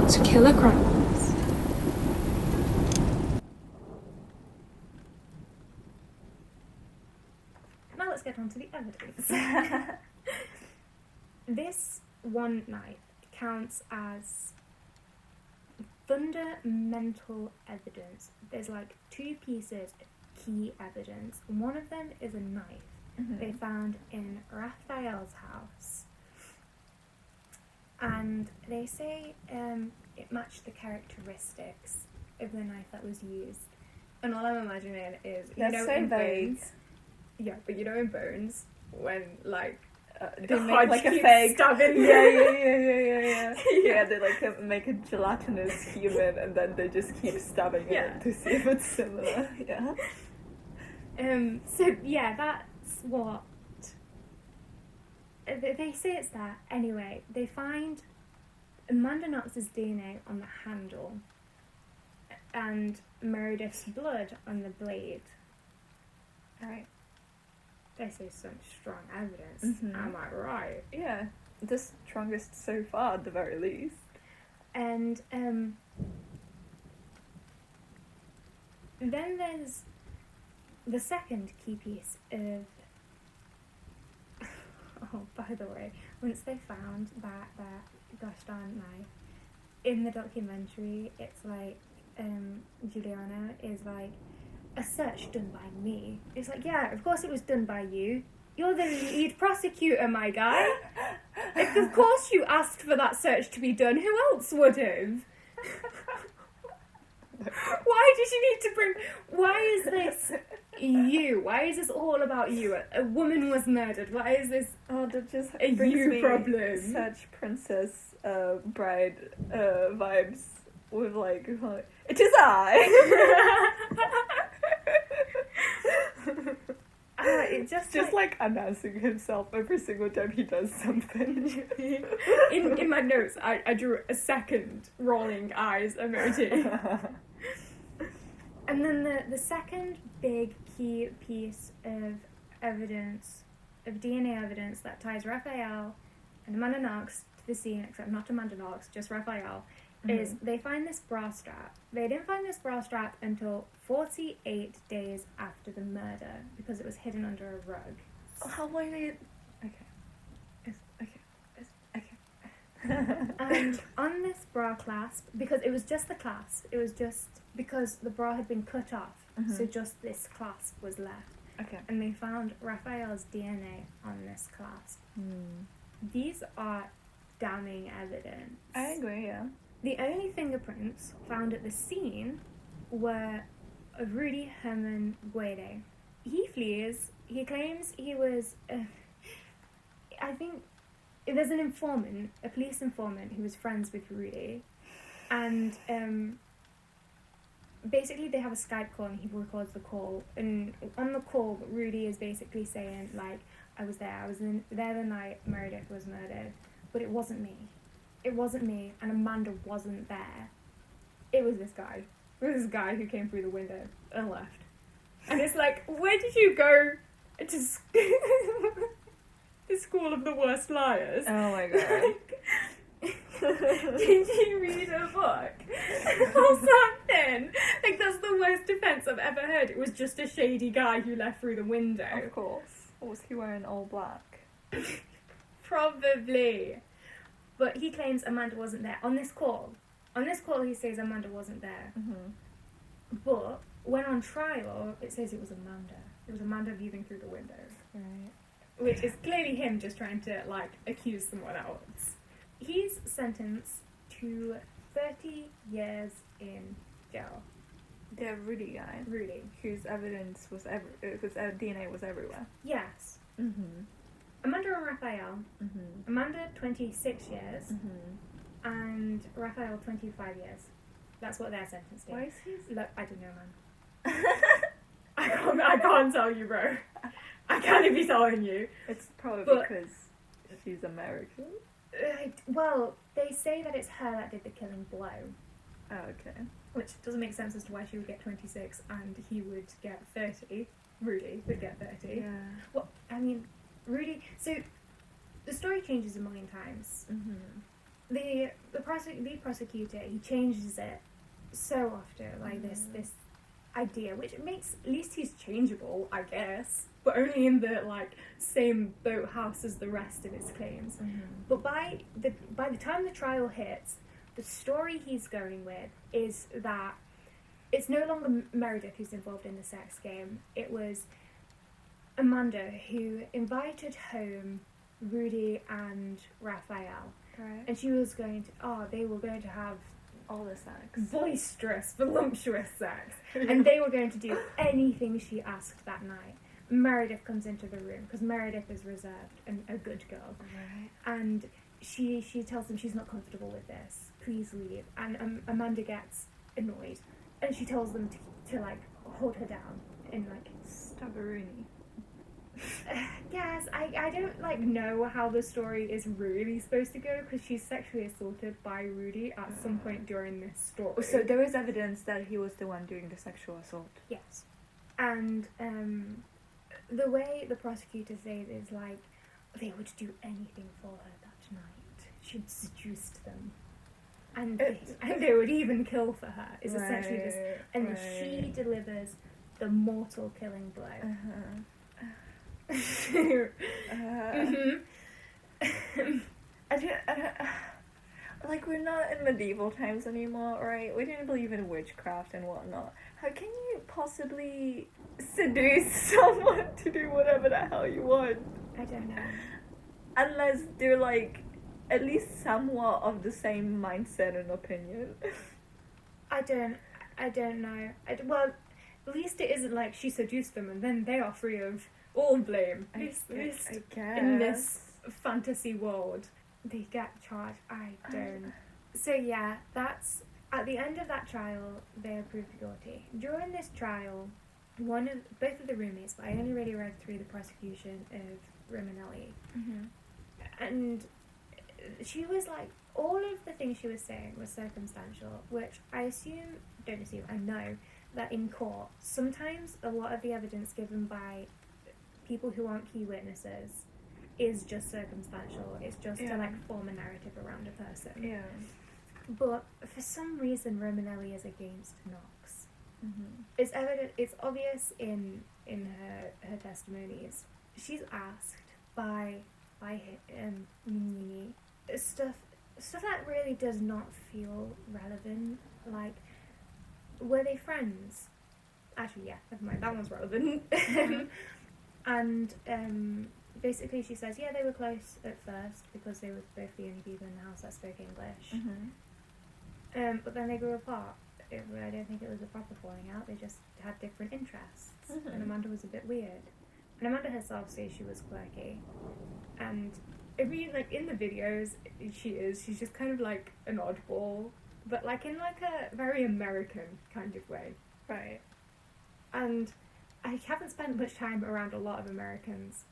to Killer Chronicles. Now let's get on to the evidence. This one night counts as fundamental evidence. There's like two pieces of key evidence. One of them is a knife they found in Raphael's house. And they say it matched the characteristics of the knife that was used. And all I'm imagining is, That's so in vague. Bones, yeah, but in Bones, when like They make like a keeps fake. stabbing. Yeah, they like make a gelatinous human and then they just keep stabbing it to see if it's similar. Yeah. So yeah, that's what they say it's that. Anyway, they find Amanda Knox's DNA on the handle and Meredith's blood on the blade. Right. They say some strong evidence. Am I right? Yeah. The strongest so far, at the very least. And then there's the second key piece of. Oh, by the way, once they found that gosh darn knife in the documentary, it's like Juliana is like, a search done by me. It's like, yeah, of course it was done by you. You're the lead prosecutor, my guy. Like, of course you asked for that search to be done. Who else would have? Why did you need to bring... Why is this you? Why is this all about you? A woman was murdered. Why is this that just a brings you me problem? Such princess bride vibes with like, it is I! It just like announcing himself every single time he does something. in my notes, I drew a second rolling eyes emoji. And then the second big key piece of evidence, of DNA evidence that ties Raphael and Amanda Knox to the scene, except not Amanda Knox, just Raphael, is they find this bra strap. They didn't find this bra strap until 48 days after the murder because it was hidden under a rug. How long did... And on this bra clasp, because it was just the clasp, it was just because the bra had been cut off, so just this clasp was left. Okay. And they found Raphael's DNA on this clasp. These are damning evidence. I agree, yeah. The only fingerprints found at the scene were of Rudy Herman Guede. He flees. He claims he was... I think there's an informant, a police informant, who was friends with Rudy. And basically they have a Skype call and he records the call. And on the call, Rudy is basically saying, like, I was there. I was there the night Meredith was murdered. But it wasn't me. It wasn't me, and Amanda wasn't there. It was this guy. It was this guy who came through the window and left. And it's like, where did you go to the school of the worst liars? Oh my god. Did you read a book or something? Like, that's the worst defense I've ever heard. It was just a shady guy who left through the window. Of course. Or was he wearing all black? Probably. But he claims Amanda wasn't there on this call. On this call, he says Amanda wasn't there. But when on trial, it says it was Amanda. It was Amanda viewing through the window. Right. Which is clearly him just trying to, like, accuse someone else. He's sentenced to 30 years in jail. The Rudy guy. Rudy. Whose evidence was whose DNA was everywhere. Yes. Amanda and Raphael. Amanda, 26 years. And Raphael, 25 years. That's what they're sentenced to. Why is he... Look, I don't know, man. I can't tell you, bro. I can't be telling you. It's probably But- because she's American. Well, they say that it's her that did the killing blow. Oh, okay. Which doesn't make sense as to why she would get 26 and he would get 30. Rudy would get 30. Yeah. Well, I mean, Rudy... So, the story changes a million times. the prosecutor, he changes it so often, like this idea, which makes, at least he's changeable, I guess, but only in the like same boathouse as the rest of his claims. But by the time the trial hits, the story he's going with is that it's no longer Meredith who's involved in the sex game. It was Amanda who invited home Rudy and Raphael. Right. And she was they were going to have All the sex. boisterous, voluptuous sex. And they were going to do anything she asked that night. Meredith comes into the room, because Meredith is reserved and a good girl. Right. And she tells them she's not comfortable with this. Please leave. And Amanda gets annoyed. And she tells them to like, hold her down and like... Stubborny. Yes, I don't like know how the story is really supposed to go, because she's sexually assaulted by Rudy at some point during this story. So there is evidence that he was the one doing the sexual assault. Yes. And the way the prosecutor says is like, they would do anything for her that night. She'd seduced them. And they would even kill for her, is essentially this. And then she delivers the mortal killing blow. Like, we're not in medieval times anymore, right? We didn't believe in witchcraft and whatnot. How can you possibly seduce someone to do whatever the hell you want? I don't know. Unless they're, like, at least somewhat of the same mindset and opinion. I don't know. Well, at least it isn't like she seduced them and then they are free of all blame. I guess. In this fantasy world, they get charged. I don't. So yeah, that's at the end of that trial. They are proved guilty. During this trial, both of the roommates, but I only really read through the prosecution of Romanelli, and she was like, all of the things she was saying was circumstantial, which I know that in court, sometimes a lot of the evidence given by people who aren't key witnesses is just circumstantial. It's just to like form a narrative around a person. Yeah. But for some reason, Romanelli is against Knox. It's evident. It's obvious in her testimonies. She's asked by Mignini stuff that really does not feel relevant. Like, were they friends? Actually, yeah, never mind. That one's relevant. And basically she says, yeah, they were close at first because they were both the only people in the house that spoke English. But then they grew apart. I don't think it was a proper falling out. They just had different interests. And Amanda was a bit weird. And Amanda herself says she was quirky. And I mean, like, in the videos, she's just kind of like an oddball, but like in like a very American kind of way. Right. And I haven't spent much time around a lot of Americans,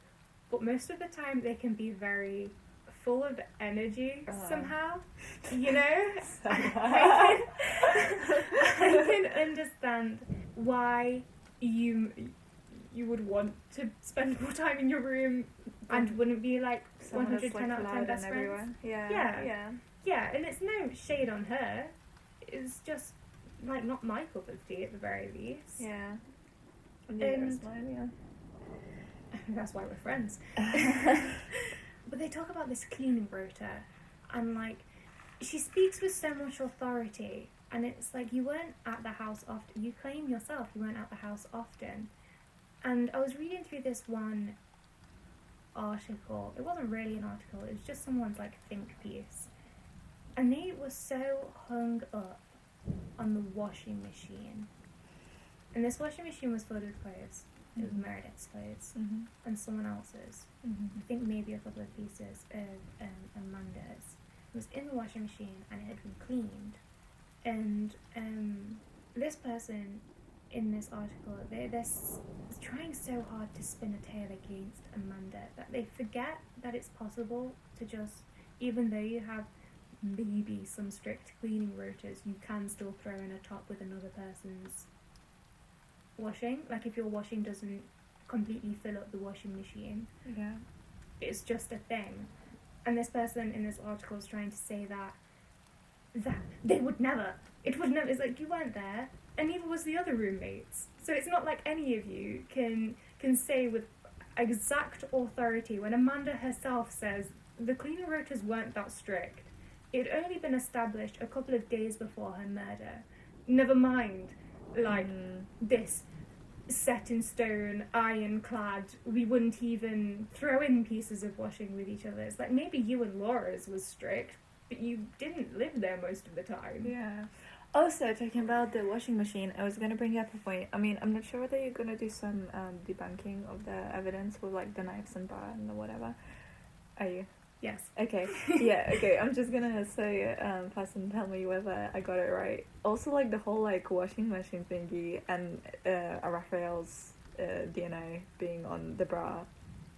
but most of the time they can be very full of energy somehow, you know? I can understand why you would want to spend more time in your room and wouldn't be like 110 out of 10 best friends. Yeah, and it's no shade on her. It's just like not my cup of tea at the very least. Yeah. And that's why we're friends. But they talk about this cleaning rota, and like she speaks with so much authority, and it's like, you weren't at the house often. You claim yourself you weren't at the house often. And I was reading through this one article. It wasn't really an article, it was just someone's like think piece. And they were so hung up on the washing machine. And this washing machine was filled with clothes. It was Meredith's clothes and someone else's. I think maybe a couple of pieces of Amanda's. It was in the washing machine and it had been cleaned. And this person in this article, they're trying so hard to spin a tale against Amanda that they forget that it's possible to just, even though you have maybe some strict cleaning rotas, you can still throw in a top with another person's washing. Like, if your washing doesn't completely fill up the washing machine, it's just a thing. And this person in this article is trying to say that they would never. It would never. It's like, you weren't there, and neither was the other roommates. So it's not like any of you can say with exact authority when Amanda herself says the cleaner rotas weren't that strict. It had only been established a couple of days before her murder. Never mind, like, this set in stone, ironclad, we wouldn't even throw in pieces of washing with each other. It's like, maybe you and Laura's was strict, but you didn't live there most of the time. Yeah. Also, talking about the washing machine, I was going to bring up a point. I mean, I'm not sure whether you're going to do some debunking of the evidence with, like, the knives and bar and whatever. Are you? Yes. Okay. Yeah, okay. I'm just going to say fast and tell me whether I got it right. Also, like, the whole, like, washing machine thingy and Raphael's DNA being on the bra.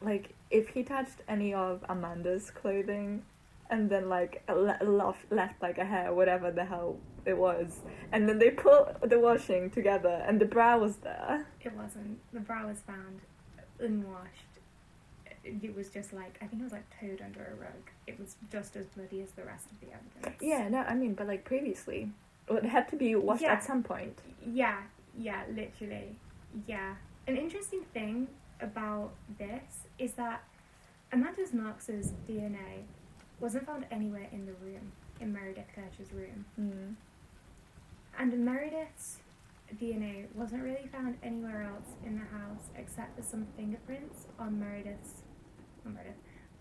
Like, if he touched any of Amanda's clothing and then, like, left like, a hair, whatever the hell it was, and then they put the washing together and the bra was there. It wasn't. The bra was found unwashed. It was just like, I think it was like towed under a rug. It was just as bloody as the rest of the evidence. Yeah, no, I mean, but like previously, it had to be washed at some point. Yeah, literally. Yeah. An interesting thing about this is that Amanda Knox's DNA wasn't found anywhere in the room, in Meredith Kercher's room. Mm. And Meredith's DNA wasn't really found anywhere else in the house except for some fingerprints on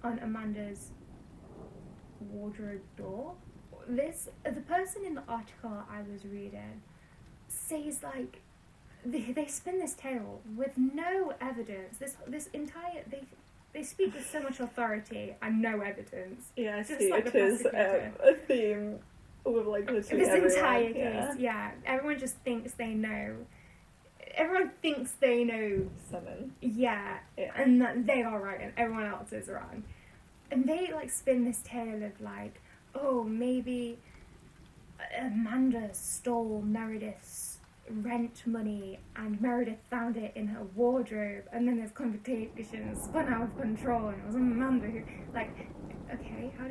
on Amanda's wardrobe door. The person in the article I was reading says, like, they spin this tale with no evidence. This entire they speak with so much authority and no evidence. Yeah, just see, like it is a theme with like literally this entire everyone. case. Yeah, everyone just thinks they know. Everyone thinks they know Something. Yeah, and that they are right and everyone else is wrong. And they like spin this tale of like, oh, maybe Amanda stole Meredith's rent money and Meredith found it in her wardrobe, and then this conversation spun out of control and it was Amanda who, like, okay, how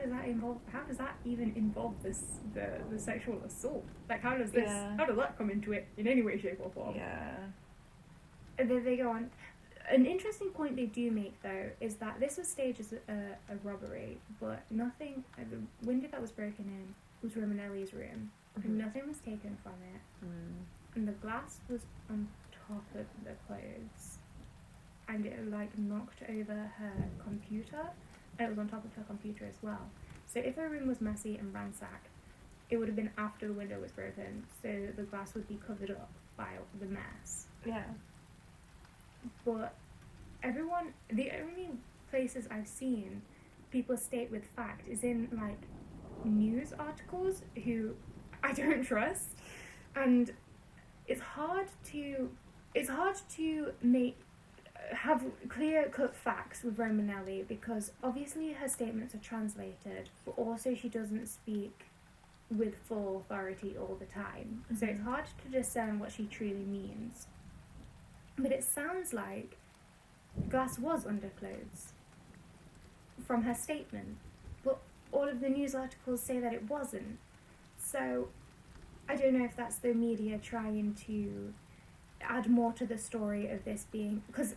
does that even involve the sexual assault? Like, how does that come into it in any way, shape or form? Yeah. And then they go on. An interesting point they do make, though, is that this was staged as a robbery, but nothing, the window that was broken in was Romanelli's room, and nothing was taken from it. And the glass was on top of the clothes, and it, like, knocked over her computer, and it was on top of her computer as well. So if her room was messy and ransacked, it would have been after the window was broken, so the glass would be covered up by the mess. Yeah. But the only places I've seen people state with fact is in, like, news articles who I don't trust, and it's hard to have clear-cut facts with Romanelli because obviously her statements are translated, but also she doesn't speak with full authority all the time, so it's hard to discern what she truly means. But it sounds like glass was under clothes from her statement, but all of the news articles say that it wasn't. So I don't know if that's the media trying to add more to the story of this being, because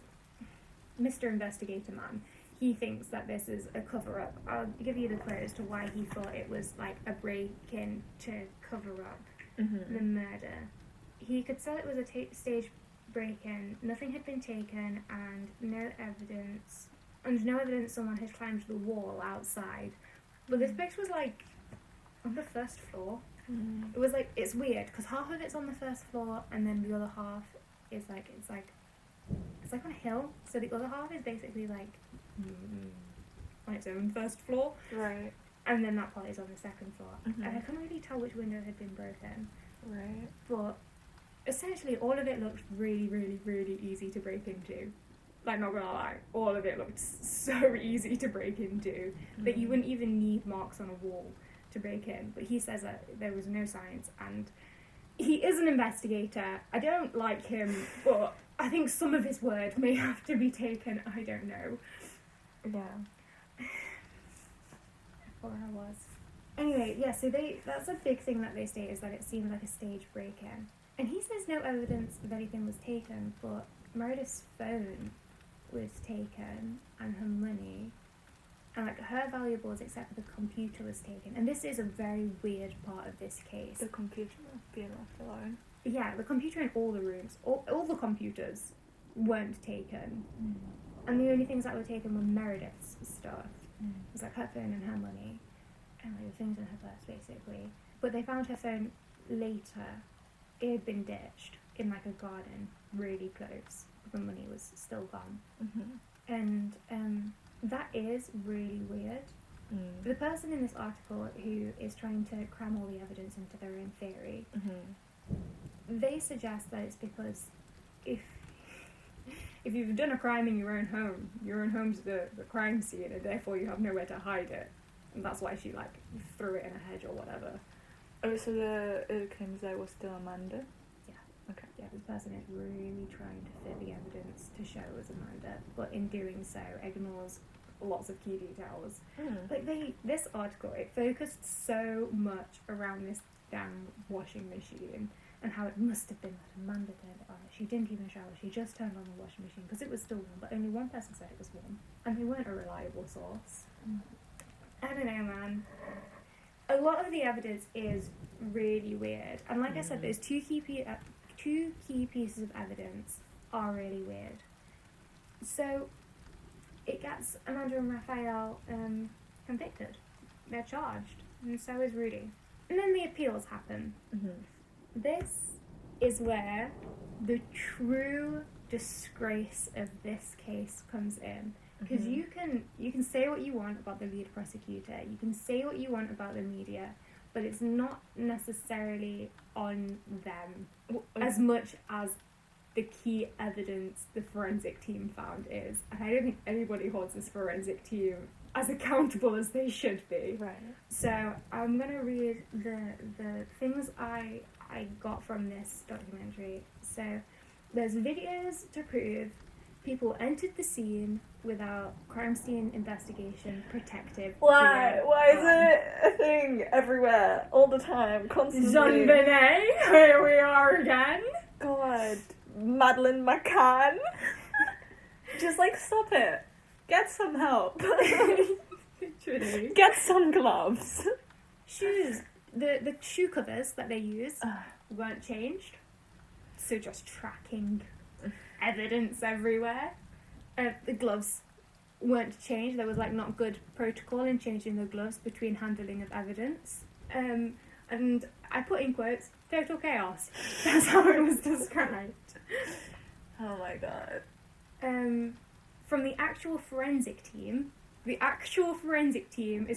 Mr. Investigator Man, he thinks that this is a cover-up. I'll give you the quote as to why he thought it was like a break-in to cover up the murder. He could say it was a stage break-in, nothing had been taken, and no evidence someone had climbed the wall outside. But this place was like on the first floor. It was like, it's weird because half of it's on the first floor and then the other half is like it's like on a hill, so the other half is basically like on its own first floor, right, and then that part is on the second floor. And I couldn't really tell which window had been broken, right, but essentially all of it looked really, really, really easy to break into. Like, not gonna lie, all of it looked so easy to break into that you wouldn't even need marks on a wall to break in. But he says that there was no signs, and he is an investigator. I don't like him, but I think some of his word may have to be taken. I don't know. Yeah. horror was. Anyway, yeah, so that's a big thing that they state, is that it seemed like a stage break-in. And he says no evidence of anything was taken, but Meredith's phone was taken, and her money, and like her valuables except for the computer was taken. And this is a very weird part of this case. The computer being left alone. Yeah, the computer in all the rooms, all the computers weren't taken. And the only things that were taken were Meredith's stuff. It was like her phone and her money, and like the things in her purse basically. But they found her phone later. It had been ditched in like a garden really close. The money was still gone. And that is really weird. The person in this article who is trying to cram all the evidence into their own theory, they suggest that it's because if you've done a crime in your own home's the crime scene, and therefore you have nowhere to hide it. And that's why she like threw it in a hedge or whatever. Oh, so the claims there was still Amanda? Yeah. Okay. Yeah, this person is really trying to fit the evidence to show it was Amanda, but in doing so ignores lots of key details. Like this article, it focused so much around this damn washing machine and how it must have been that Amanda turned it on. She didn't even shower, she just turned on the washing machine because it was still warm, but only one person said it was warm, and they weren't a reliable source. I don't know, man. A lot of the evidence is really weird, and like I said, those two key pieces of evidence are really weird. So it gets Amanda and Raphael convicted. They're charged, and so is Rudy. And then the appeals happen. This is where the true disgrace of this case comes in. Because you can say what you want about the lead prosecutor, you can say what you want about the media, but it's not necessarily on them as much as the key evidence the forensic team found is. And I don't think anybody holds this forensic team as accountable as they should be. Right. So I'm going to read the things I got from this documentary. So there's videos to prove people entered the scene without crime scene investigation protective. Why is it a thing everywhere, all the time, constantly? Zonbene, here we are again. God, Madeleine McCann. Just like, stop it. Get some help. Literally. Get some gloves. Shoes. The shoe covers that they use weren't changed. So just tracking evidence everywhere. The gloves weren't changed. There was like not good protocol in changing the gloves between handling of evidence. And I put in quotes, total chaos. That's how it was described. Oh my god. From the actual forensic team is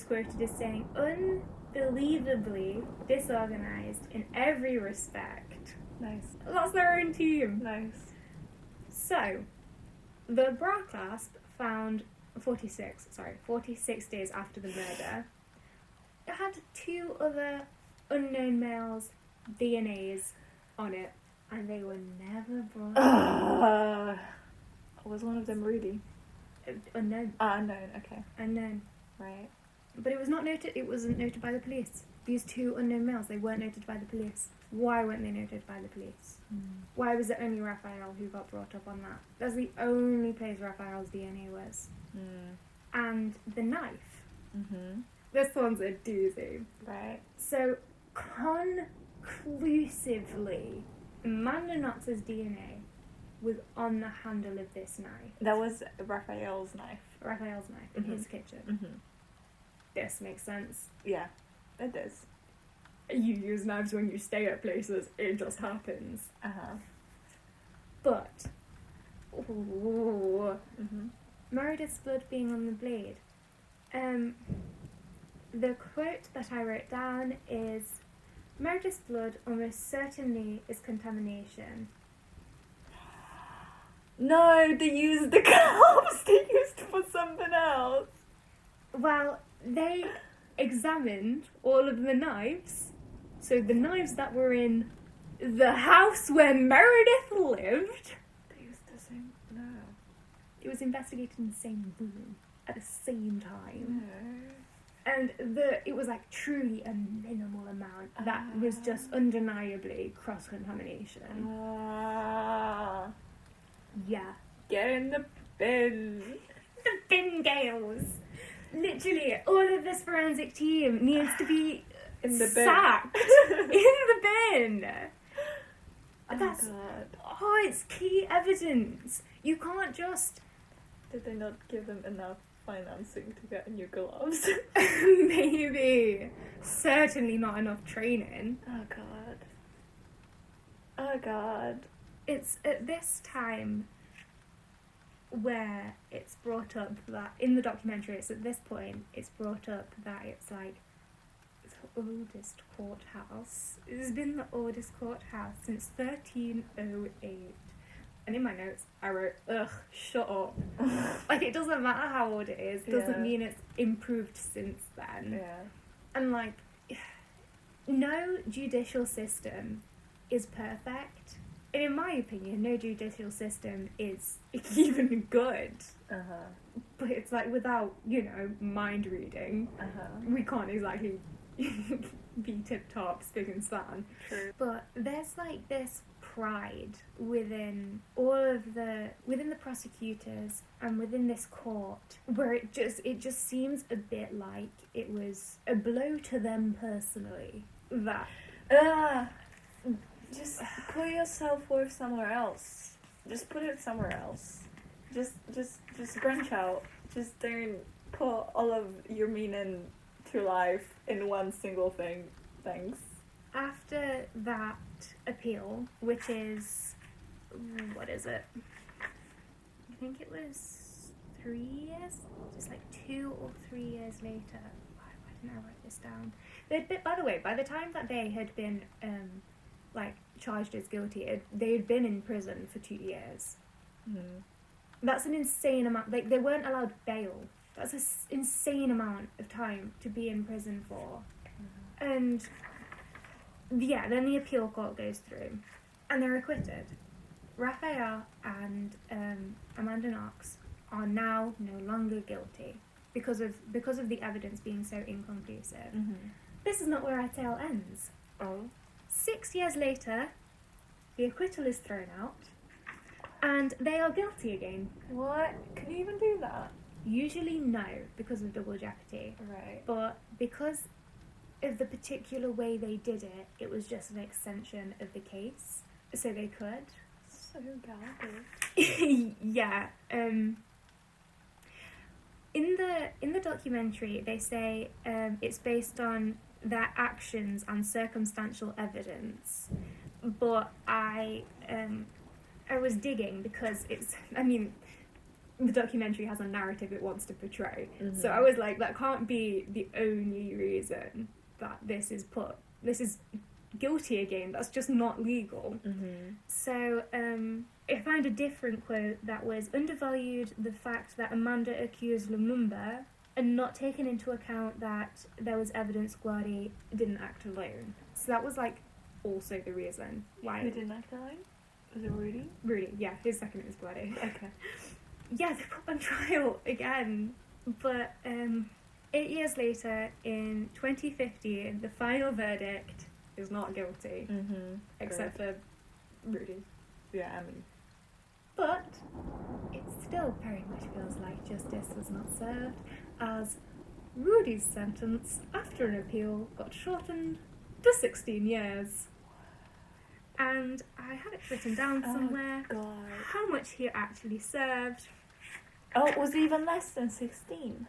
quoted as saying, unbelievably disorganized in every respect. Nice. That's their own team. Nice. So, the bra clasp found 46 days after the murder. It had 2 other unknown males' DNAs on it, and they were never brought Was one of them Rudy? Unknown. Unknown, okay. Unknown. Right. But it wasn't noted by the police. These 2 unknown males, they weren't noted by the police. Why weren't they noted by the police? Why was it only Raphael who got brought up on that? That's the only place Raphael's DNA was. And the knife. This one's a doozy. Right. So, conclusively, Amanda Knox's DNA was on the handle of this knife. That was Raphael's knife. Raphael's knife in his kitchen. This makes sense. Yeah, it does. You use knives when you stay at places, it just happens. But, Meredith's blood being on the blade. The quote that I wrote down is, Meredith's blood almost certainly is contamination. No, they used the gloves they used for something else. Well, they examined all of the knives. So the knives that were in the house where Meredith lived. They used the same. No. It was investigated in the same room at the same time. And it was like truly a minimal amount that was just undeniably cross-contamination. Yeah. Get in the bin. The bin gales. Literally, all of this forensic team needs to be In the bin. sacked. In the bin. That's, God. oh, it's key evidence. You can't just... Did they not give them enough financing to get new gloves? Maybe. Certainly not enough training. Oh God. Oh God. It's at this time where it's brought up that, in the documentary, it's at this point, it's brought up that it's like the oldest courthouse. It's been the oldest courthouse since 1308. And in my notes, I wrote, ugh, shut up. Like, it doesn't matter how old it is, doesn't mean it's improved since then. Yeah. And, like, no judicial system is perfect. And in my opinion, no judicial system is even good. But it's like, without, mind reading, we can't exactly be tip-top, spick and span. True. But there's, like, this pride within the prosecutors and within this court where it just seems a bit like it was a blow to them personally that just put your self-worth somewhere else. Just put it somewhere else. Just branch out. Just don't put all of your meaning to life in one single thing. Thanks. After that appeal, which is, what is it? I think it was 3 years? Just like 2 or 3 years later. Why didn't I write this down? By the way, by the time that they had been charged as guilty, they had been in prison for 2 years. That's an insane amount. Like, they weren't allowed bail. That's an insane amount of time to be in prison for. And yeah, then the appeal court goes through, and they're acquitted. Raphael and Amanda Knox are now no longer guilty because of the evidence being so inconclusive. This is not where our tale ends. 6 years later, the acquittal is thrown out, and they are guilty again. What? Can you even do that? Usually no, because of double jeopardy. Right. But because of the particular way they did it, it was just an extension of the case, so they could. So garbage. Yeah. In the documentary, they say it's based on their actions and circumstantial evidence, but I was digging because the documentary has a narrative it wants to portray. So I was like, that can't be the only reason that this is guilty again. That's just not legal. So I found a different quote that was undervalued the fact that Amanda accused Lumumba and not taken into account that there was evidence Guardi didn't act alone. So that was like also the reason why. Who didn't act alone? Was it Rudy? Rudy, yeah, his second is Guardi. Okay. Yeah, they put on trial again, but 8 years later, in 2015, the final verdict is not guilty, except for Rudy. Yeah, But it still very much feels like justice was not served, as Rudy's sentence, after an appeal, got shortened to 16 years. And I had it written down somewhere, God. how much he actually served. Oh, it was even less than 16.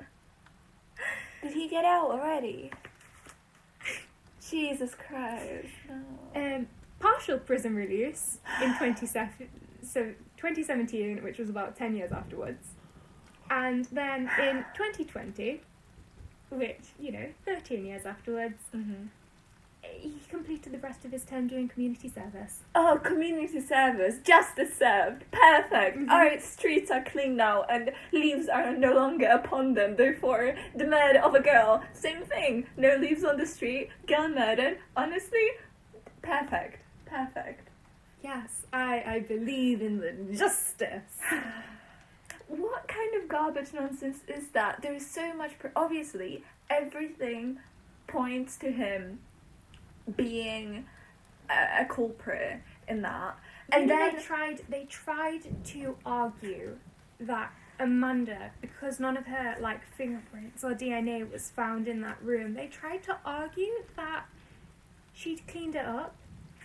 Did he get out already? Jesus Christ, no. Partial prison release in 2017, which was about 10 years afterwards. And then in 2020, which, 13 years afterwards, he completed the rest of his term doing community service. Oh, community service. Justice served. Perfect. Alright, streets are clean now and leaves are no longer upon them. Therefore, the murder of a girl, same thing. No leaves on the street. Girl murdered. Honestly, perfect. Perfect. Yes, I believe in the justice. What kind of garbage nonsense is that? There is so much... obviously, everything points to him being a culprit in that. And then they tried to argue that Amanda, because none of her like fingerprints or DNA was found in that room, they tried to argue that she'd cleaned it up.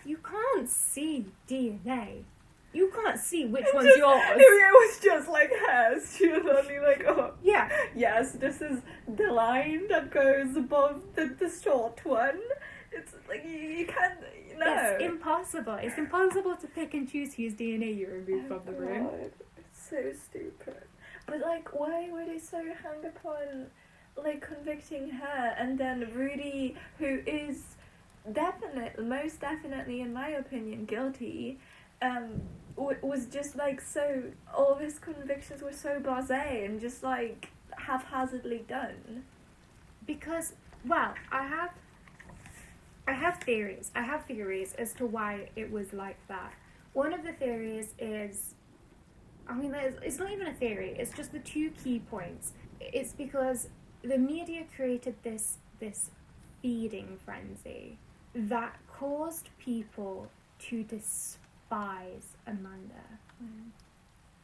You can't see DNA. You can't see which one's yours. If it was just like hers, she was only like, oh, yeah, yes, this is the line that goes above the short one. It's like, you can't, no. It's impossible. It's impossible to pick and choose whose DNA you remove from the room. It's so stupid. But, like, why were they so hung upon, like, convicting her, and then Rudy, who is most definitely, in my opinion, guilty, was just, like, so, all of his convictions were so blasé and just, like, haphazardly done. Because, well, I have theories. I have theories as to why it was like that. One of the theories is, I mean, it's not even a theory. It's just the two key points. It's because the media created this feeding frenzy that caused people to despise Amanda. Mm.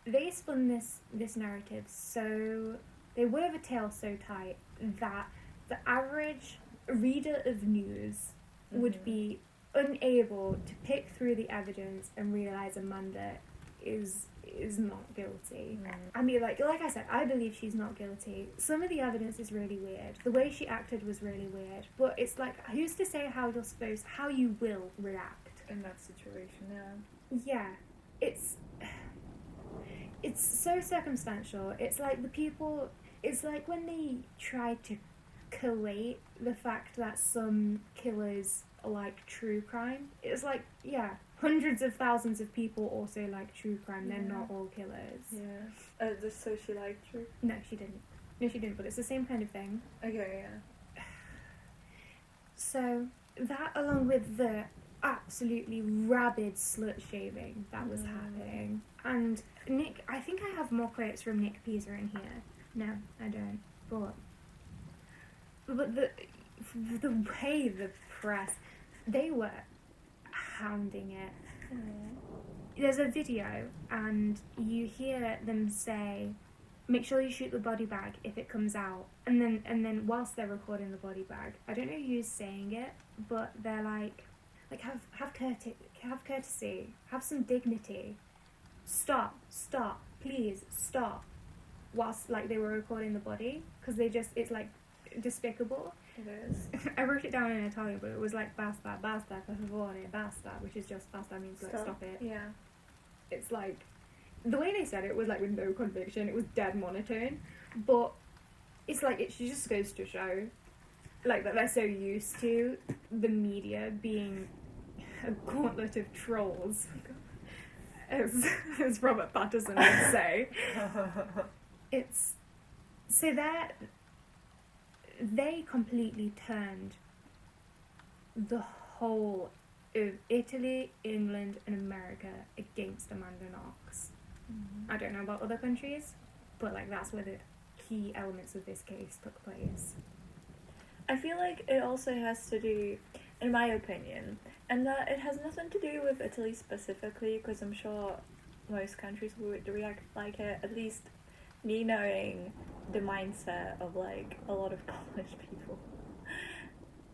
They spun this narrative so, they wove a tale so tight that the average reader of news would be unable to pick through the evidence and realise Amanda is not guilty. Mm. I mean, like I said, I believe she's not guilty. Some of the evidence is really weird. The way she acted was really weird. But it's like, who's to say how you will react In that situation, yeah. Yeah, it's so circumstantial. It's like it's like when they try to collate the fact that some killers like true crime. It's like, yeah, hundreds of thousands of people also like true crime. They're not all killers. Yeah. So she liked true? No, she didn't, but it's the same kind of thing. Okay, yeah. So, that along with the absolutely rabid slut shaming that was happening. And Nick, I think I have more quotes from Nick Pisa in here. No, I don't. But the way the press, they were hounding it. There's a video and you hear them say, make sure you shoot the body bag if it comes out. And then whilst they're recording the body bag, I don't know who's saying it, but they're like have courtesy, have some dignity. Stop, please stop. Whilst like they were recording the body, because it's like despicable. It is. I wrote it down in Italian, but it was like basta, per favore, basta, which is just basta means like stop it. Yeah. It's like, the way they said it was like with no conviction, it was dead monotone, but it's like, it just goes to show like that they're so used to the media being a gauntlet of trolls, as Robert Patterson would say. It's so that they completely turned the whole of Italy, England, and America against Amanda Knox. I don't know about other countries, but like that's where the key elements of this case took place. I feel like it also has to do, in my opinion, and that it has nothing to do with Italy specifically, because I'm sure most countries would react like it, at least me knowing the mindset of like a lot of Polish people.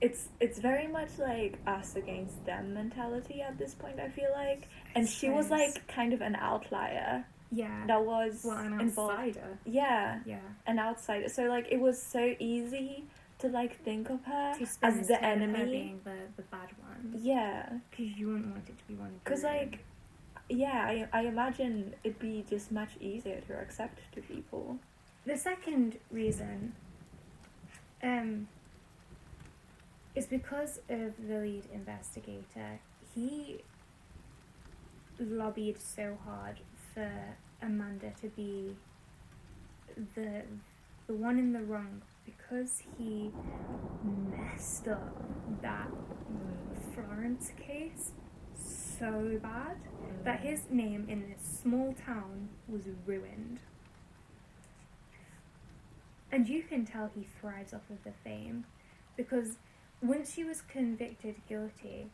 It's very much like us against them mentality at this point, I feel like. And she was like kind of an outlier. Yeah. That was an involved. outsider. Yeah. Yeah. An outsider. So like it was so easy to like think of her as the enemy. Her being the bad one. Yeah. Because you wouldn't want it to be one of Because like, yeah, I imagine it'd be just much easier to accept to people. The second reason is because of the lead investigator. He lobbied so hard for Amanda to be the one in the wrong, because he messed up that Florence case so bad that his name in this small town was ruined. And you can tell he thrives off of the fame, because once she was convicted guilty,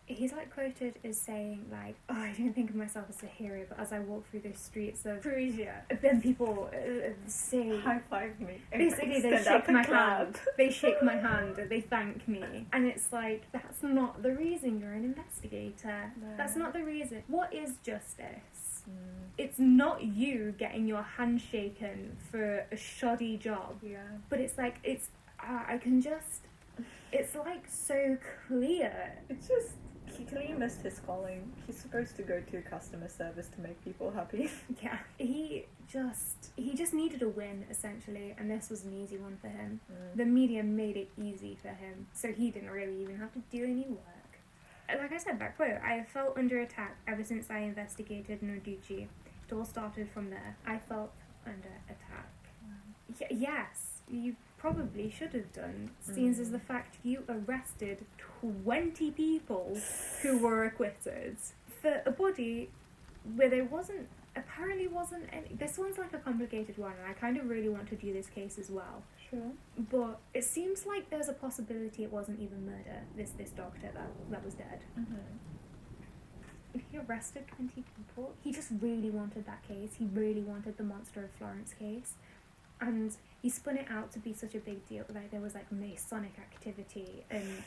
he's like quoted as saying like, "Oh, I don't think of myself as a hero, but as I walk through the streets of Perugia, then people say, high five me." Basically, they Stand shake up and my clap. hand. They shake my hand. They thank me, and it's like, that's not the reason you're an investigator. No. That's not the reason. What is justice? It's not you getting your hand shaken for a shoddy job. Yeah. But it's like, I can just, it's like so clear. It's just, he clearly missed his calling. He's supposed to go to customer service to make people happy. Yeah, he just needed a win, essentially, and this was an easy one for him. The media made it easy for him, so he didn't really even have to do any work. Like I said, that quote, I felt under attack ever since I investigated Norducci. It all started from there. I felt under attack. Yes, you probably should have done, seeing as the fact you arrested 20 people who were acquitted for a body where there apparently wasn't any. This one's like a complicated one, and I kind of really want to do this case as well. Sure. But it seems like there's a possibility it wasn't even murder, this doctor that was dead. He arrested 20 people. He just really wanted that case. He really wanted the Monster of Florence case. And he spun it out to be such a big deal. Like, there was like Masonic activity and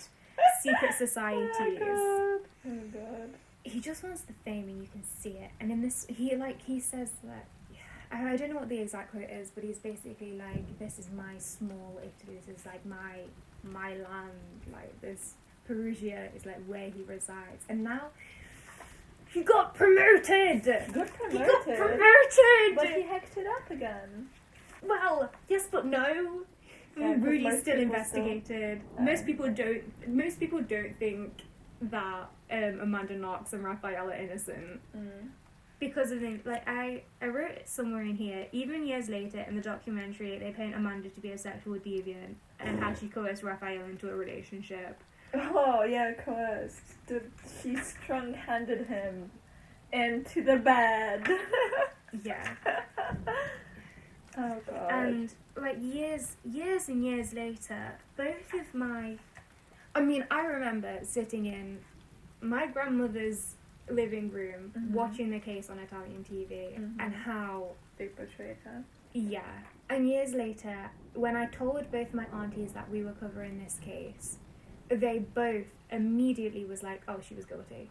secret societies. Oh god. He just wants the fame, and you can see it. And in this, he says that, I don't know what the exact quote is, but he's basically like, "This is my small Italy. This is like my land. Like, this Perugia is like where he resides." And now he got promoted. He got promoted. But he hacked it up again. Well, yes, but no. Yeah, 'cause Rudy's most still people investigated. still- Most people don't think that Amanda Knox and Raphael are innocent. Because of things like I wrote it somewhere in here. Even years later in the documentary, they paint Amanda to be a sexual deviant and how she coerced Raphael into a relationship. Oh yeah, of course. She strong-handed him into the bed. Yeah. Oh god. And like years and years later, both of I remember sitting in my grandmother's living room watching the case on Italian TV and how they portrayed her. Yeah. And years later, when I told both my aunties that we were covering this case, they both immediately was like, "Oh, she was guilty."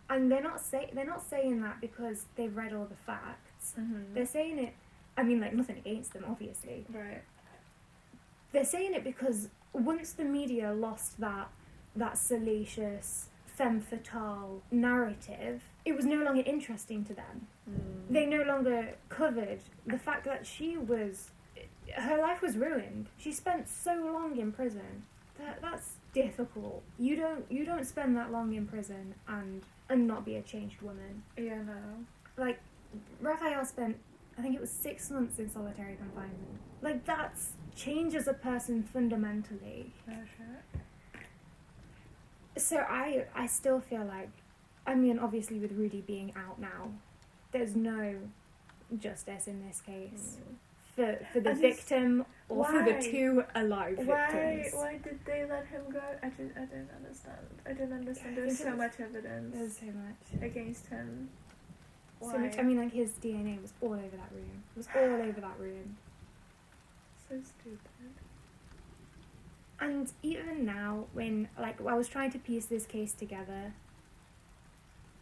And they're not saying that because they've read all the facts. They're saying it, I mean, like, nothing against them, obviously. Right. They're saying it because once the media lost that salacious femme fatale narrative, it was no longer interesting to them. They no longer covered the fact that her life was ruined. She spent so long in prison. That's difficult. You don't spend that long in prison and not be a changed woman. Yeah, no. Like, Raphael spent, I think it was 6 months in solitary confinement. Like, that's changes a person fundamentally. Yeah, sure. So I still feel like, I mean, obviously with Rudy being out now, there's no justice in this case for the victim or for the two alive victims. Why did they let him go? I don't understand. I don't understand. There's so much evidence. There's so much against him. Why? So much. I mean, like, his DNA was all over that room. It was all over that room. So stupid. And even now, when I was trying to piece this case together,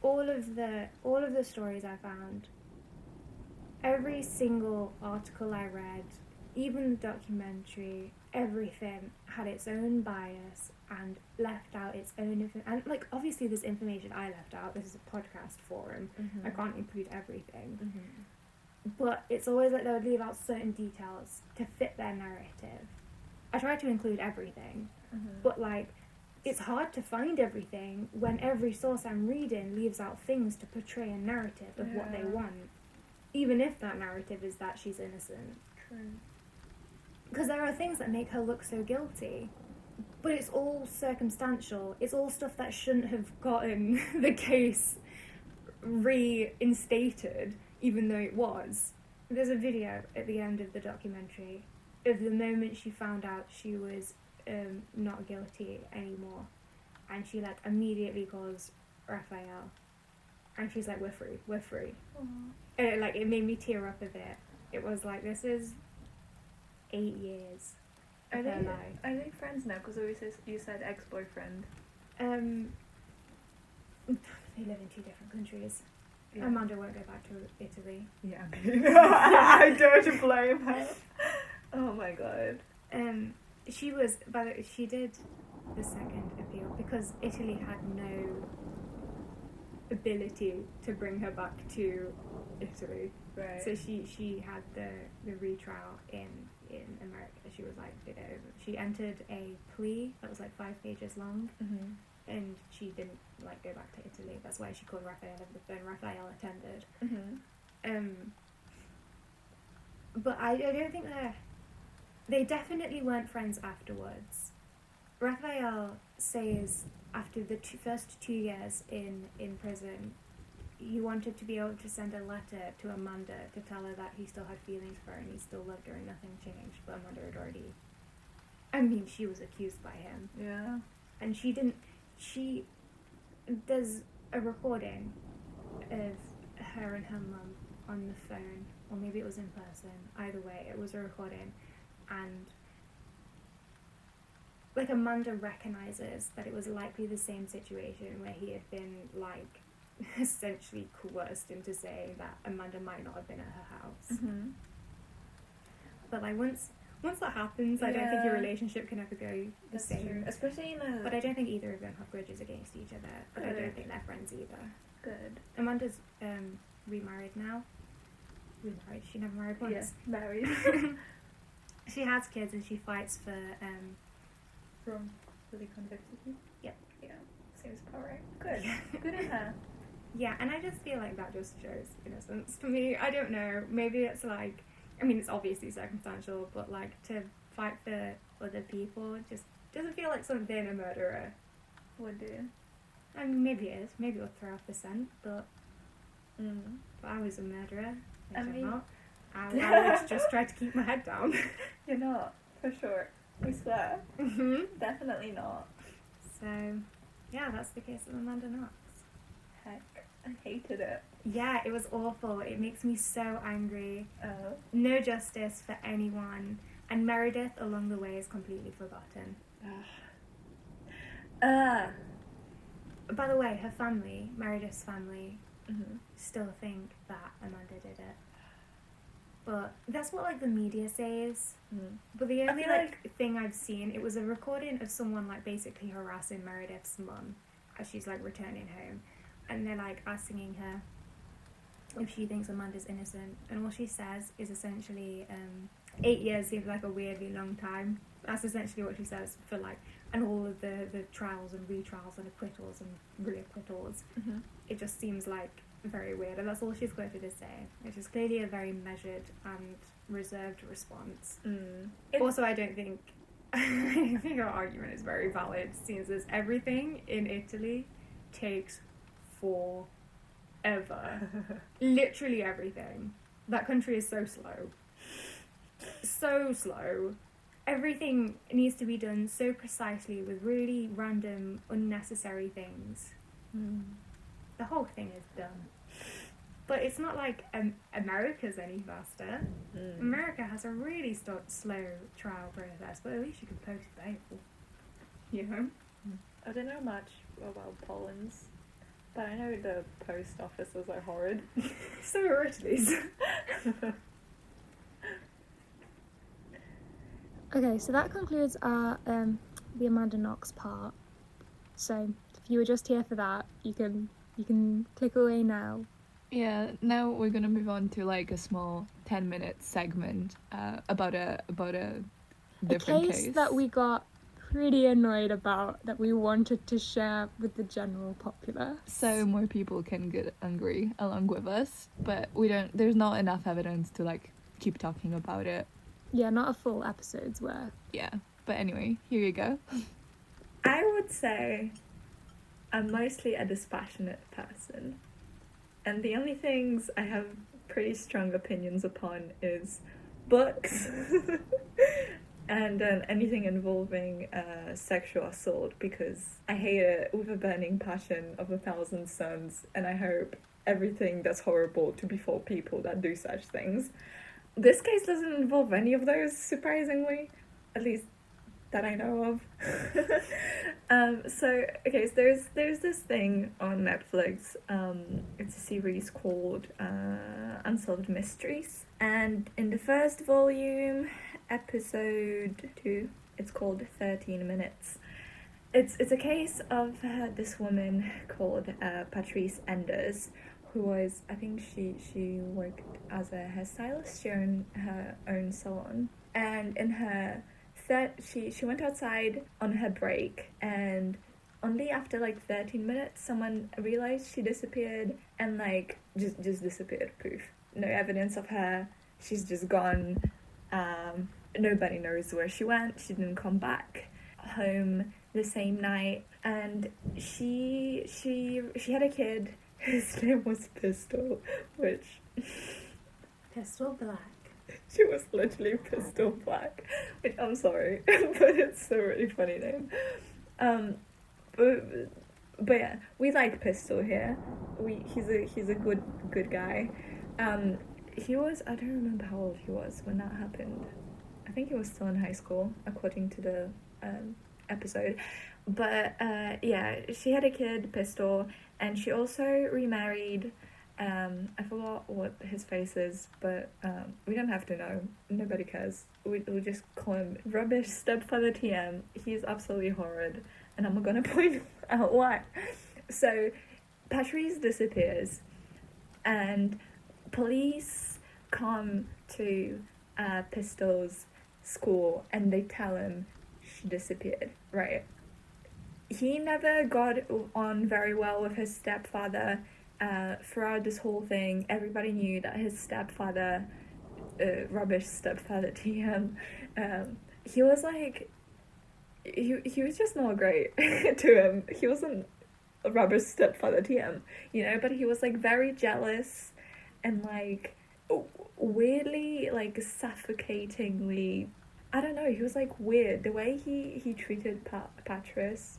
all of the stories I found, every single article I read, even the documentary, everything had its own bias and left out its own and like, obviously there's information I left out. This is a podcast forum. I can't include everything. But it's always like they would leave out certain details to fit their narrative. I try to include everything, but like, it's hard to find everything when every source I'm reading leaves out things to portray a narrative of what they want, even if that narrative is that she's innocent. True. Because there are things that make her look so guilty, but it's all circumstantial. It's all stuff that shouldn't have gotten the case reinstated, even though it was. there's a video at the end of the documentary of the moment she found out she was not guilty anymore, and she like immediately calls Raphael, and she's like, we're free. And it made me tear up a bit. It was like, this is 8 years of her life. Are they friends now? Because you said ex-boyfriend. They live in 2 different countries. Yeah. Amanda won't go back to Italy. Yeah, I don't blame her. Oh my god. She did the second appeal because Italy had no ability to bring her back to Italy. Right. So she had the retrial in America. She was like, did it over. She entered a plea that was like 5 pages long, Mhm. and she didn't like go back to Italy. That's why she called Raphael over the phone. Raphael attended. Mhm. But I don't think they definitely weren't friends afterwards. Raphael says after the first 2 years in prison, he wanted to be able to send a letter to Amanda to tell her that he still had feelings for her and he still loved her and nothing changed. But Amanda had already, I mean, she was accused by him. Yeah. And she didn't, there's a recording of her and her mum on the phone, or maybe it was in person. Either way, it was a recording. And like Amanda recognizes that it was likely the same situation where he had been like essentially coerced into saying that Amanda might not have been at her house. Mhm. But like once that happens, I don't think your relationship can ever go the That's same. true. Especially in a. But I don't think either of them have grudges against each other. But I don't Good. think they're friends either. Good. Amanda's remarried now. Remarried. She never married once. Yeah. Married. She has kids and she fights for From really convicted. Yep. Yeah. Seems about right. Good. Yeah. Good in her. Yeah, and I just feel like that just shows innocence to me. I don't know. Maybe it's like, I mean, it's obviously circumstantial, but like to fight for other people just doesn't feel like something a murderer Would do. I mean, maybe it is. Maybe it'll throw off the scent, but Mm. if I was a murderer, which I I'm mean- not, I would just try to keep my head down. You're not, for sure. We swear. hmm Definitely not. So, yeah, that's the case of Amanda Knox. Heck. I hated it. Yeah, it was awful. It makes me so angry. Oh. No justice for anyone. And Meredith, along the way, is completely forgotten. By the way, her family, Meredith's family, Mm-hmm. still think that Amanda did it. But that's what, like, the media says. Mm. But the only, feel thing I've seen, it was a recording of someone, like, basically harassing Meredith's mum as she's, like, returning home. And they're, like, asking her if she thinks Amanda's innocent. And all she says is essentially, 8 years seems like a weirdly long time. That's essentially what she says for, like, and all of the trials and retrials and acquittals and reacquittals. Mm-hmm. It just seems, like, very weird. And that's all she's quoted as saying, which is clearly a very measured and reserved response. Mm. Also, I don't think I think her argument is very valid, since as everything in Italy takes forever. Literally everything. That country is so slow. So slow. Everything needs to be done so precisely with really random, unnecessary things. Mm. The whole thing is dumb. But it's not like America's any faster. Mm. America has a really slow trial process, but at least you can post bail. You know? I don't know much about Poland's, but I know the post offices are horrid. So are Italy's. Okay, so that concludes our the Amanda Knox part. So if you were just here for that, you can click away now. Yeah, now we're gonna move on to like a small 10-minute segment about a different case that we got pretty annoyed about, that we wanted to share with the general populace. so more people can get angry along with us, but there's not enough evidence to like keep talking about it. Yeah, not a full episode's worth. Yeah, but anyway, here you go. I would say I'm mostly a dispassionate person, and the only things I have pretty strong opinions upon is books and anything involving sexual assault, because I hate it with a burning passion of 1,000 suns, and I hope everything that's horrible to befall people that do such things. This case doesn't involve any of those, surprisingly, at least that I know of. So there's this thing on Netflix. It's a series called Unsolved Mysteries, and in the first volume, episode 2, it's called 13 Minutes. It's a case of this woman called Patrice Enders, who was, I think she worked as a hairstylist. She owned her own salon, and in her she went outside on her break, and only after like 13 minutes someone realized she disappeared, and like just disappeared. Poof, no evidence of her. She's just gone. Nobody knows where she went. She didn't come back home the same night, and she had a kid. His name was Pistol, which Pistol Black. she was literally Pistol Black, which I'm sorry, but it's a really funny name. But yeah, we like Pistol here. He's a good guy. He was, I don't remember how old he was when that happened. I think he was still in high school, according to the episode. But yeah, she had a kid, Pistol, and she also remarried. I forgot what his face is, but we don't have to know. Nobody cares. We'll just call him Rubbish Stepfather TM. He's absolutely horrid, and I'm gonna point out why. So, Patrice disappears, and police come to Pistol's school, and they tell him she disappeared, right? He never got on very well with his stepfather. Throughout this whole thing, everybody knew that his stepfather, Rubbish Stepfather TM, he was like, he was just not great to him. He wasn't a Rubbish Stepfather TM, you know, but he was like very jealous and like weirdly, like suffocatingly, I don't know, he was like weird. The way he treated Patrice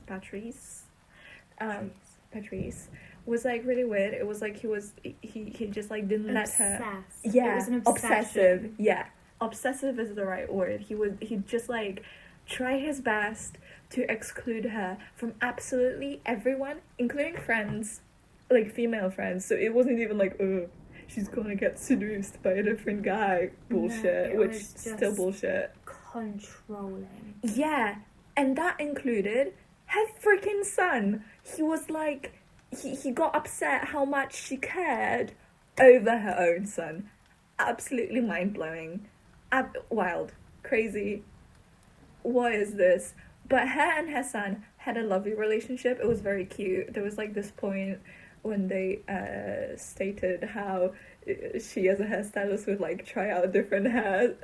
was like really weird. It was like he just like didn't let her. Yeah, it was an obsessive. Yeah, obsessive is the right word. He just like try his best to exclude her from absolutely everyone, including friends, like female friends. So it wasn't even like, oh, she's gonna get seduced by a different guy. Bullshit, which is still bullshit. Controlling. Yeah, and that included her freaking son. He was like. He got upset how much she cared over her own son. Absolutely mind-blowing. Wild. Crazy. What is this? But her and her son had a lovely relationship. It was very cute. There was like this point when they stated how she as a hairstylist would like try out different hairstyles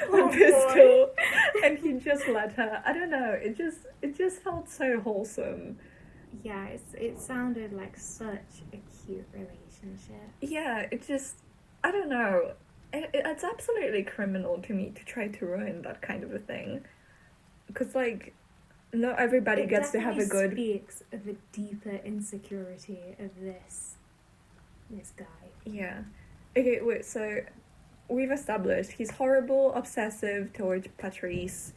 on Pistol, and he just let her. I don't know, it just felt so wholesome. Yeah, it sounded like such a cute relationship. Yeah, it just, I don't know, it's absolutely criminal to me to try to ruin that kind of a thing, because like not everybody gets to have a good. It speaks of the deeper insecurity of this guy. Yeah. Okay, wait, so we've established he's horrible, obsessive towards Patrice,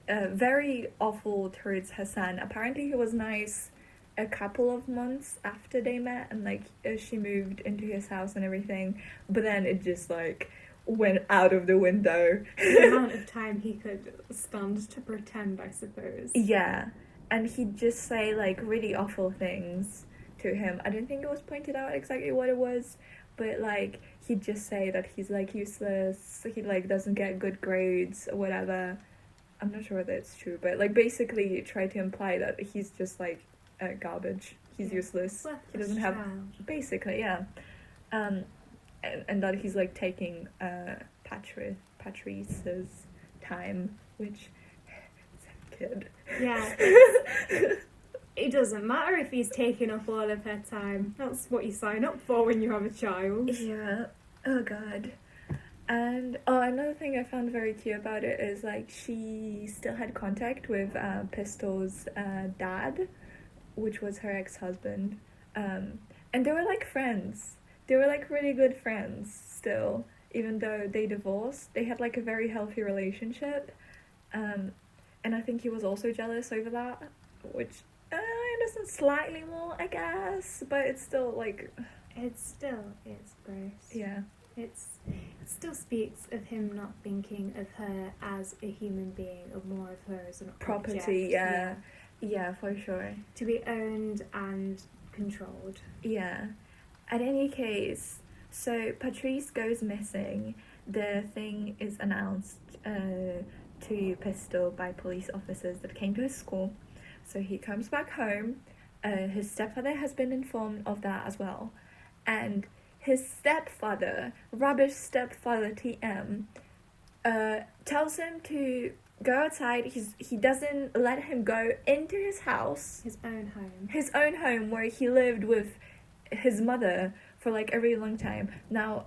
very awful towards Hassan. Apparently he was nice a couple of months after they met, and like she moved into his house and everything, but then it just like went out of the window. The amount of time he could stand to pretend, I suppose. Yeah, and he'd just say like really awful things to him. I don't think it was pointed out exactly what it was, but like he'd just say that he's like useless, he like doesn't get good grades or whatever. I'm not sure whether it's true, but like basically try to imply that he's just like garbage. He's useless. He doesn't have basically, yeah. And that he's like taking Patrice's time, which is a kid. Yeah, It doesn't matter if he's taking up all of her time. That's what you sign up for when you have a child. Yeah. Oh god. And another thing I found very cute about it is like she still had contact with Pistol's dad, which was her ex-husband, and they were like friends. They were like really good friends still, even though they divorced. They had like a very healthy relationship, and I think he was also jealous over that, which I understand slightly more, I guess, but it's still like It's gross. yeah. It still speaks of him not thinking of her as a human being, or more of her as an Property, object. yeah, for sure. To be owned and controlled. Yeah. In any case, so Patrice goes missing. The thing is announced to Pistol by police officers that came to his school. So he comes back home. His stepfather has been informed of that as well. And his stepfather, rubbish stepfather TM, tells him to go outside. He doesn't let him go into his house. His own home. Where he lived with his mother for like a really long time. Now,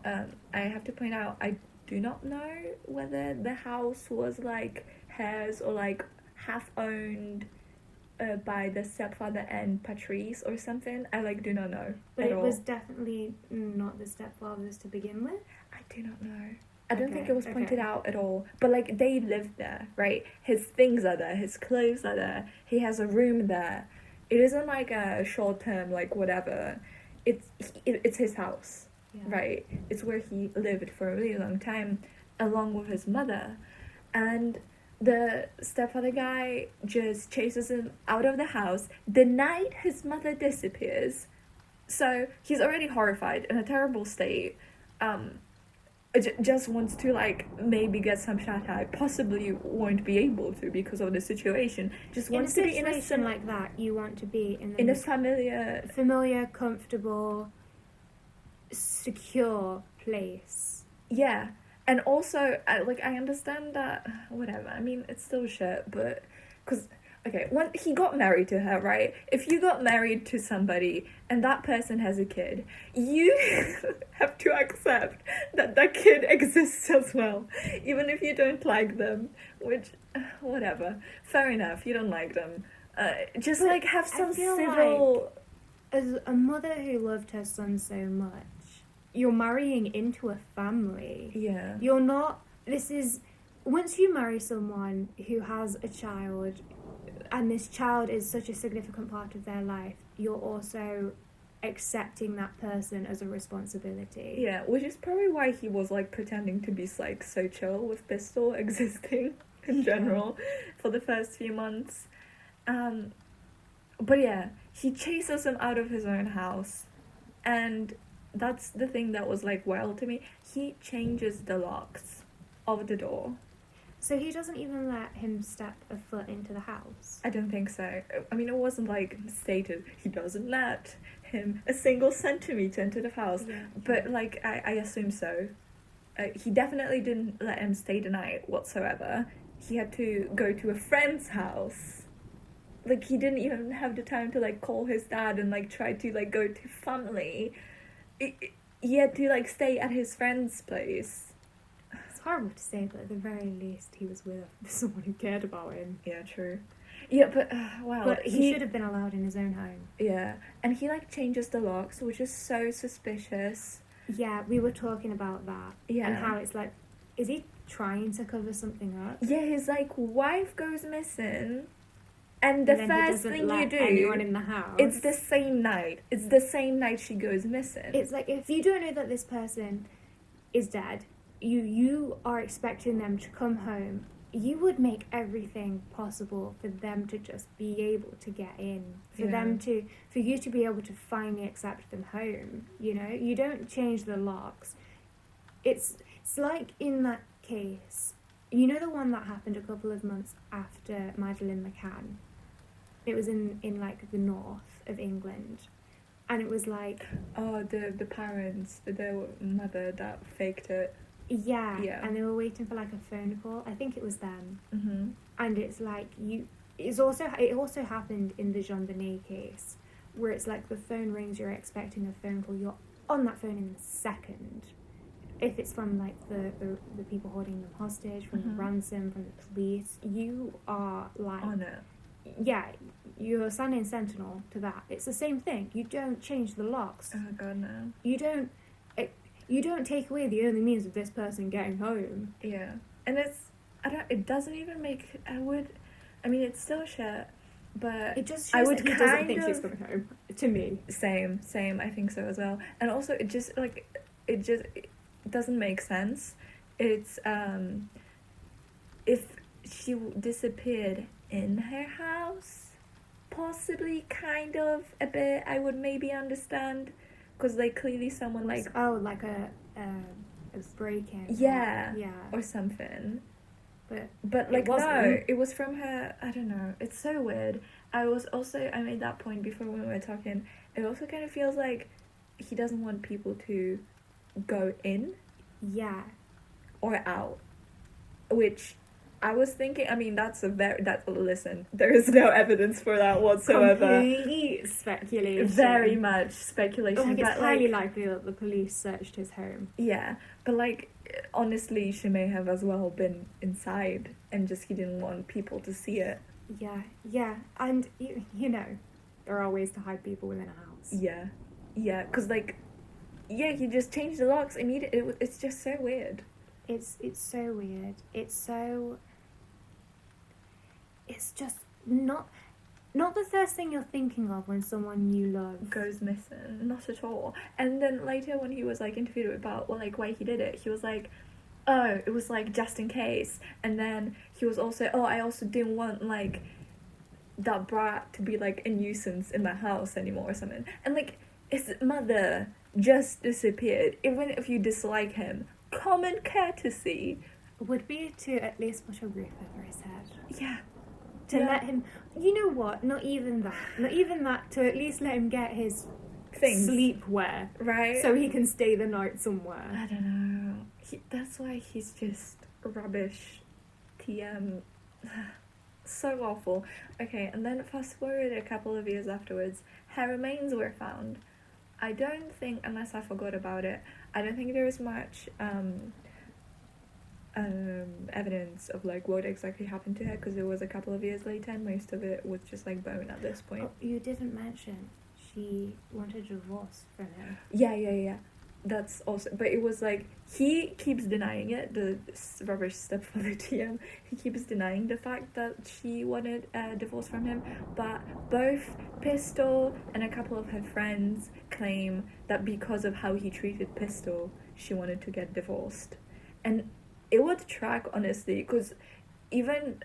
I have to point out, I do not know whether the house was like hers or like half owned by the stepfather and Patrice or something. I like do not know. But it was definitely not the stepfather's to begin with. I do not know. I don't think Okay, it was pointed out at all. But like they lived there, right? His things are there, his clothes are there, he has a room there. It isn't like a short term like whatever. It's his house, Yeah. right? It's where he lived for a really long time along with his mother. And the stepfather guy just chases him out of the house the night his mother disappears. So he's already horrified, in a terrible state. Just wants to like maybe get some shut eye. Possibly won't be able to because of the situation. Just wants to be in a situation like that. You want to be in a familiar, comfortable, secure place. Yeah. And also, I understand that, whatever, I mean, it's still shit, but, because, okay, when he got married to her, right? If you got married to somebody and that person has a kid, you have to accept that that kid exists as well, even if you don't like them, which, whatever, fair enough, you don't like them. Just, But like, have some I feel civil... As a mother who loved her son so much, you're marrying into a family. Yeah. You're not. Once you marry someone who has a child, and this child is such a significant part of their life, you're also accepting that person as a responsibility. Yeah, which is probably why he was like pretending to be like so chill with Pistol existing in general for the first few months. But yeah, he chases him out of his own house, and that's the thing that was like wild to me. He changes the locks of the door. So he doesn't even let him step a foot into the house? I don't think so. I mean, it wasn't like stated he doesn't let him a single centimeter into the house. Yeah. But like, I assume so. He definitely didn't let him stay the night whatsoever. He had to go to a friend's house. Like, he didn't even have the time to like call his dad and like try to like go to family. He had to like stay at his friend's place. It's horrible to say, but at the very least he was with someone who cared about him. Yeah, true. Yeah, but wow. But he should have been allowed in his own home. Yeah, and he like changes the locks, which is so suspicious. Yeah, we were talking about that. Yeah. And how it's like, is he trying to cover something up? Yeah, his like wife goes missing, and the And then he first doesn't thing you let do, anyone in the house. it's the same night. It's the same night she goes missing. It's like, if you don't know that this person is dead, you are expecting them to come home. You would make everything possible for them to just be able to get in, for you to be able to finally accept them home. You know, you don't change the locks. It's like in that case, you know, the one that happened a couple of months after Madeleine McCann. It was in like the north of England, and it was like, oh, the parents, the mother that faked it. yeah, and they were waiting for like a phone call. I think it was them. Mm-hmm. And it's like, it also happened in the Jean Benet case, where it's like the phone rings, you're expecting a phone call, you're on that phone in a second. If it's from like the people holding them hostage, from the ransom, from the police, you are like on it. Yeah, you're standing sentinel to that. It's the same thing. You don't change the locks. Oh god, no. You don't take away the only means of this person getting home. Yeah, and it doesn't even make. I mean, it's still shit, but It just I shows would that he doesn't think kind she's of- coming home. To me, same. I think so as well. And also, it doesn't make sense. It's if she disappeared in her house, possibly kind of a bit, I would maybe understand, because like clearly someone like like a break-in. yeah Yeah. or something. But But like It wasn't. no, it was from her. I don't know. It's so weird. I made that point before when we were talking. It also kind of feels like he doesn't want people to go in yeah, or out, which I was thinking. I mean, listen. There is no evidence for that whatsoever. complete speculation. Very much speculation. Like, it's but highly like, likely that the police searched his home. yeah, but like honestly, she may have as well been inside and just he didn't want people to see it. Yeah, and you know, there are ways to hide people within a house. Yeah, because like, yeah, he just changed the locks immediately. It's just so weird. It's so weird. It's just not the first thing you're thinking of when someone you love Goes missing, not at all. And then later when he was like interviewed about why he did it, he was like, oh, it was like just in case. And then he was also, oh, I also didn't want like that brat to be like a nuisance in my house anymore or something. And like, his mother just disappeared. Even if you dislike him, common courtesy would be to at least put a roof over his head. yeah To let him, you know what? Not even that. To at least let him get his things, sleepwear, right? so he can stay the night somewhere. I don't know. That's why he's just rubbish. TM. So awful. Okay, and then fast forward a couple of years afterwards, her remains were found. I don't think, unless I forgot about it, I don't think there is much evidence of like what exactly happened to her, because it was a couple of years later and most of it was just like bone at this point. Oh, you didn't mention she wanted a divorce from him. Yeah. That's also, but it was like, he keeps denying it, the rubbish stepfather TM, he keeps denying the fact that she wanted a divorce from him, but both Pistol and a couple of her friends claim that because of how he treated Pistol, she wanted to get divorced. And it would track, honestly, because even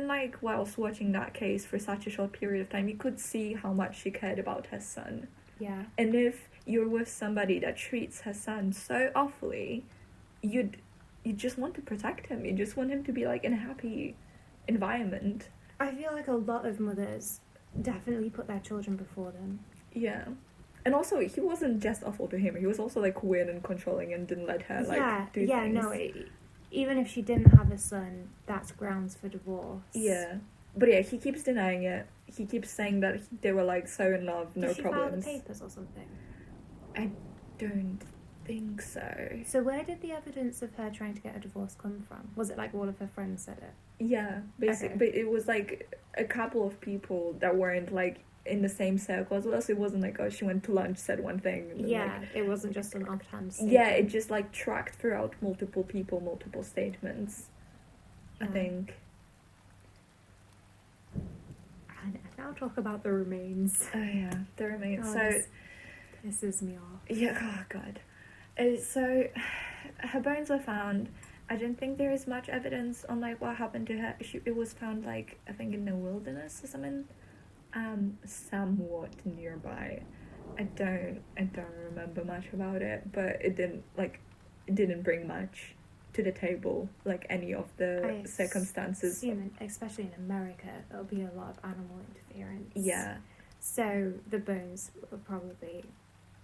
like whilst watching that case for such a short period of time, you could see how much she cared about her son. Yeah. And if you're with somebody that treats her son so awfully, you just want to protect him. You just want him to be like in a happy environment. I feel like a lot of mothers definitely put their children before them. Yeah. And also, he wasn't just awful to him. He was also like weird and controlling and didn't let her like do things. No. Even if she didn't have a son, that's grounds for divorce. Yeah. But yeah, he keeps denying it. He keeps saying that they were like so in love, no Did she problems. file the papers or something? I don't think so. So where did the evidence of her trying to get a divorce come from? Was it like all of her friends said it? Yeah, basically. Okay. But it was like a couple of people that weren't like in the same circle as well. So it wasn't like, oh, she went to lunch, said one thing. And then, Yeah, like, it wasn't just an offhand statement. yeah, it just like tracked throughout multiple people, multiple statements. I Yeah. think. And now talk about the remains. Oh yeah, the remains. Oh, So this pisses me off. yeah, oh god. So her bones were found. I don't think there is much evidence on like what happened to her. It was found like, I think in the wilderness or something, somewhat nearby. I don't remember much about it, but it didn't bring much to the table, like any of the circumstances. Especially in America, there'll be a lot of animal interference. Yeah. So the bones were probably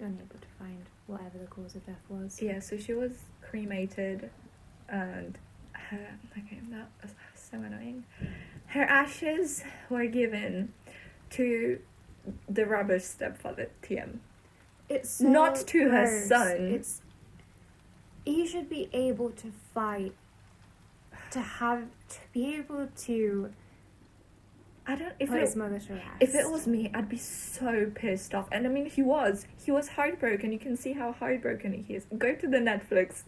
unable to find whatever the cause of death was. Yeah, so she was cremated, and that was so annoying. Her ashes were given to the rubbish stepfather, TM. It's so Not to her gross. son. He should be able to fight, to be able to put his mother to rest. If it was me, I'd be so pissed off. And I mean, he was heartbroken. You can see how heartbroken he is. Go to the Netflix,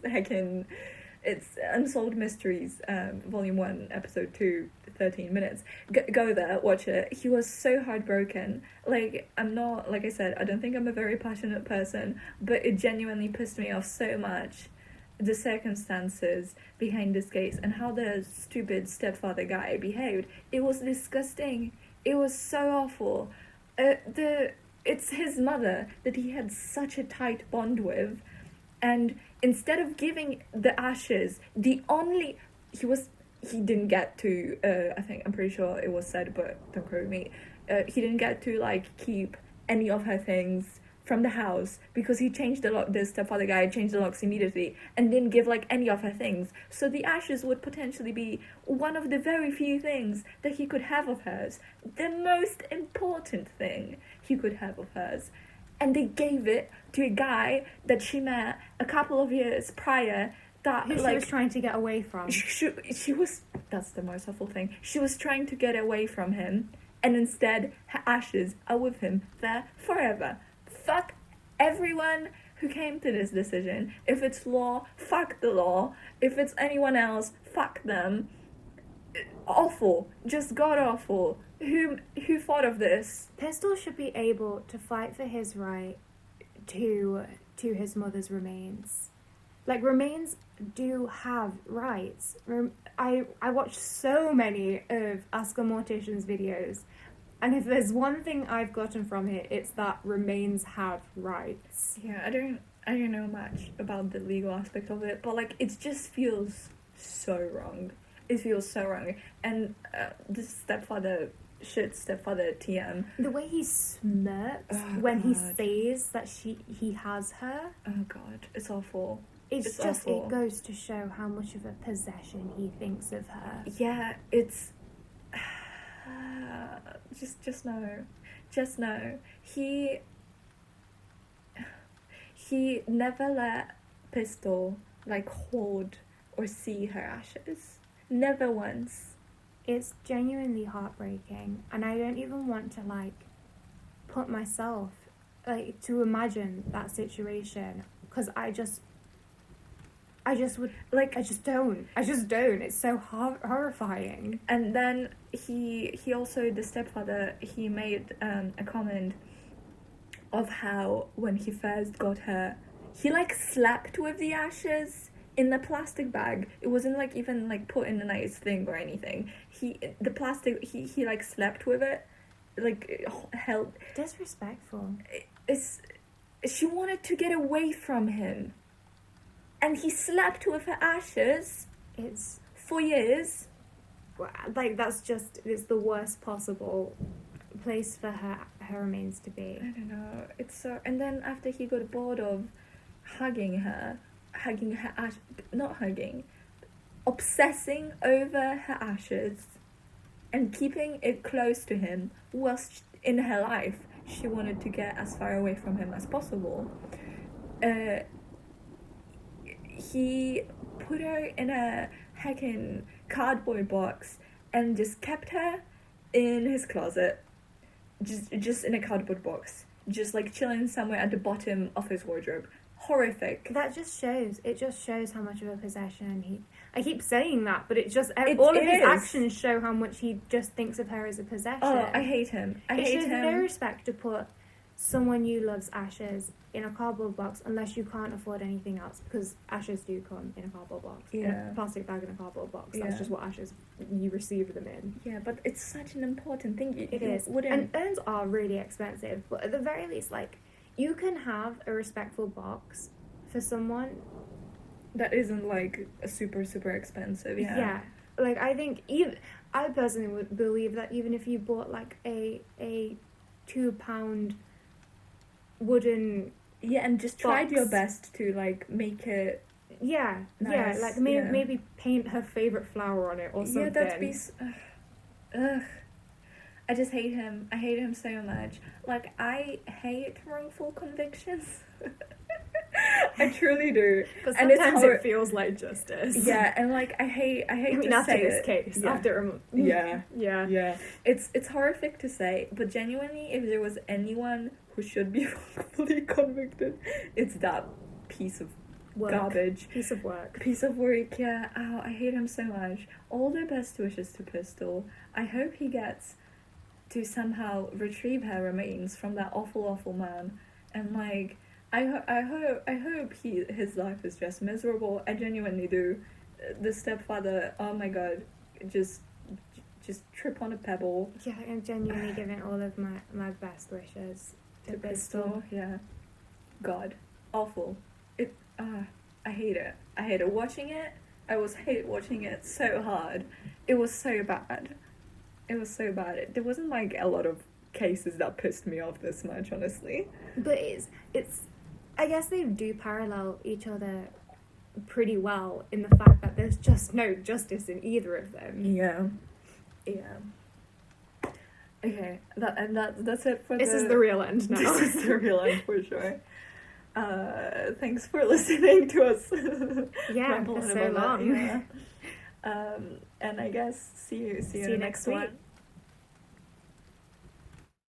it's Unsolved Mysteries, Volume 1, Episode 2, 13 minutes. Go there, watch it. He was so heartbroken. Like, I'm not, like I said, I don't think I'm a very passionate person, but it genuinely pissed me off so much. The circumstances behind this case and how the stupid stepfather guy behaved. It was disgusting. It was so awful. It's his mother that he had such a tight bond with, and instead of giving the ashes, he didn't get to. I'm pretty sure it was said, but don't quote me. He didn't get to like keep any of her things from the house because he changed the lock. The stepfather guy changed the locks immediately and didn't give like any of her things. So the ashes would potentially be one of the very few things that he could have of hers, the most important thing he could have of hers. And they gave it to a guy that she met a couple of years prior. Who she was trying to get away from. She was. That's the most awful thing. She was trying to get away from him, and instead her ashes are with him there forever. Fuck everyone who came to this decision. If it's law, fuck the law. If it's anyone else, fuck them. Awful. Just god awful. Who thought of this? Pistol should be able to fight for his right to his mother's remains. Like, remains do have rights. I watched so many of Ask a Mortician's videos, and if there's one thing I've gotten from it, it's that remains have rights. Yeah, I don't know much about the legal aspect of it, but like it just feels so wrong. It feels so wrong. And this stepfather TM. The way he smirks when he says that he has her. Oh god, it's awful. It's just awful. It goes to show how much of a possession he thinks of her. Yeah, it's just know he never let Pistol like hold or see her ashes. Never once. It's genuinely heartbreaking, and I don't even want to like put myself like to imagine that situation, because I just would like I just don't it's so horrifying. And then he also, the stepfather, he made a comment of how when he first got her, he like slept with the ashes in the plastic bag. It wasn't like even like put in a nice thing or anything. He like slept with it, like held. Disrespectful. She wanted to get away from him, and he slept with her ashes. It's for years. Like it's the worst possible place for her remains to be. I don't know. It's so. And then after he got bored of hugging her obsessing over her ashes and keeping it close to him whilst in her life she wanted to get as far away from him as possible. He put her in a heckin' cardboard box and just kept her in his closet, just in a cardboard box, just like chilling somewhere at the bottom of his wardrobe. Horrific. That just shows how much of a possession I keep saying that, but all of his actions show how much he just thinks of her as a possession. Oh, I hate him. It shows no respect to put someone you love's ashes in a cardboard box unless you can't afford anything else, because ashes do come in a cardboard box. Yeah. In a plastic bag in a cardboard box. That's just what ashes you receive them in. Yeah, but it's such an important thing. It is. And urns are really expensive, but at the very least, like, you can have a respectful box for someone that isn't like a super expensive. Yeah, like I personally would believe that even if you bought like a £2 wooden and just tried box, your best to like make it nice. like maybe paint her favorite flower on it or something. ugh. I just hate him. I hate him so much. Like, I hate wrongful convictions. I truly do. Because And it's sometimes hor- it feels like justice. Yeah, and like I hate I mean, to after say this it. case, Yeah. after Yeah. yeah. Yeah, it's horrific to say, but genuinely, if there was anyone who should be wrongfully convicted, it's that piece of garbage. Piece of work. Piece of work, yeah. Oh, I hate him so much. All the best wishes to Pistol. I hope he gets to somehow retrieve her remains from that awful, awful man, and like, I hope his life is just miserable. I genuinely do. The stepfather, oh my god, just trip on a pebble. Yeah, I'm genuinely giving all of my best wishes to Pistol. Yeah. God, awful. I hate it. I hated watching it. I hate watching it so hard. It was so bad. There wasn't like a lot of cases that pissed me off this much, honestly. But it's I guess they do parallel each other pretty well in the fact that there's just no justice in either of them. Yeah. Okay, that's it for This is the real end now. This is the real end for sure. Thanks for listening to us. Yeah, ramble for on so about that, long. yeah. And I guess see you See you next next week. one.